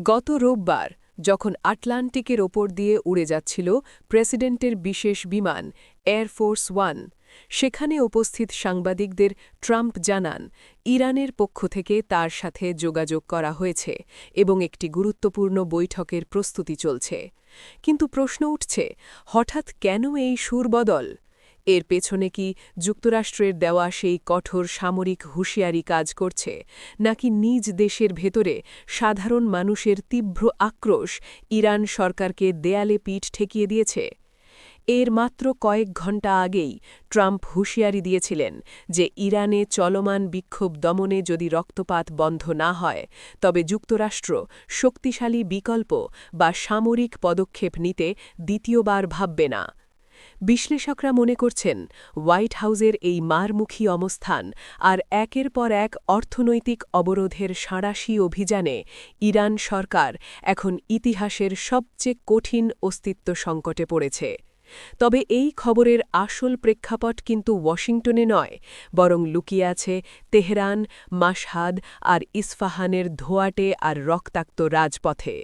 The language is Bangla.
গত রোববার যখন আটলান্টিকের ওপর দিয়ে উড়ে যাচ্ছিল প্রেসিডেন্টের বিশেষ বিমান এয়ারফোর্স ওয়ান, সেখানে উপস্থিত সাংবাদিকদের ট্রাম্প জানান ইরানের পক্ষ থেকে তার সাথে যোগাযোগ করা হয়েছে এবং একটি গুরুত্বপূর্ণ বৈঠকের প্রস্তুতি চলছে। কিন্তু প্রশ্ন উঠছে, হঠাৎ কেন এই সুরবদল? এর পেছনে কি যুক্তরাষ্ট্রের দেওয়া সেই কঠোর সামরিক হুঁশিয়ারি কাজ করছে, নাকি নিজ দেশের ভেতরে সাধারণ মানুষের তীব্র আক্রোশ ইরান সরকারকে দেয়ালে পিঠ ঠেকিয়ে দিয়েছে? এর মাত্র কয়েক ঘণ্টা আগেই ট্রাম্প হুঁশিয়ারি দিয়েছিলেন যে ইরানে চলমান বিক্ষোভ দমনে যদি রক্তপাত বন্ধ না হয় তবে যুক্তরাষ্ট্র শক্তিশালী বিকল্প বা সামরিক পদক্ষেপ নিতে দ্বিতীয়বার ভাববে না। বিশ্লেষকরা মনে করছেন হোয়াইট হাউসের এই মারমুখী অবস্থান আর একের পর এক অর্থনৈতিক অবরোধের সাঁড়াশি অভিযানে ইরান সরকার এখন ইতিহাসের সবচেয়ে কঠিন অস্তিত্ব সংকটে পড়েছে। তবে এই খবরের আসল প্রেক্ষাপট কিন্তু ওয়াশিংটনে নয়, বরং লুকিয়ে আছে তেহরান, মাশহাদ আর ইস্ফাহানের ধোঁয়াটে আর রক্তাক্ত রাজপথে।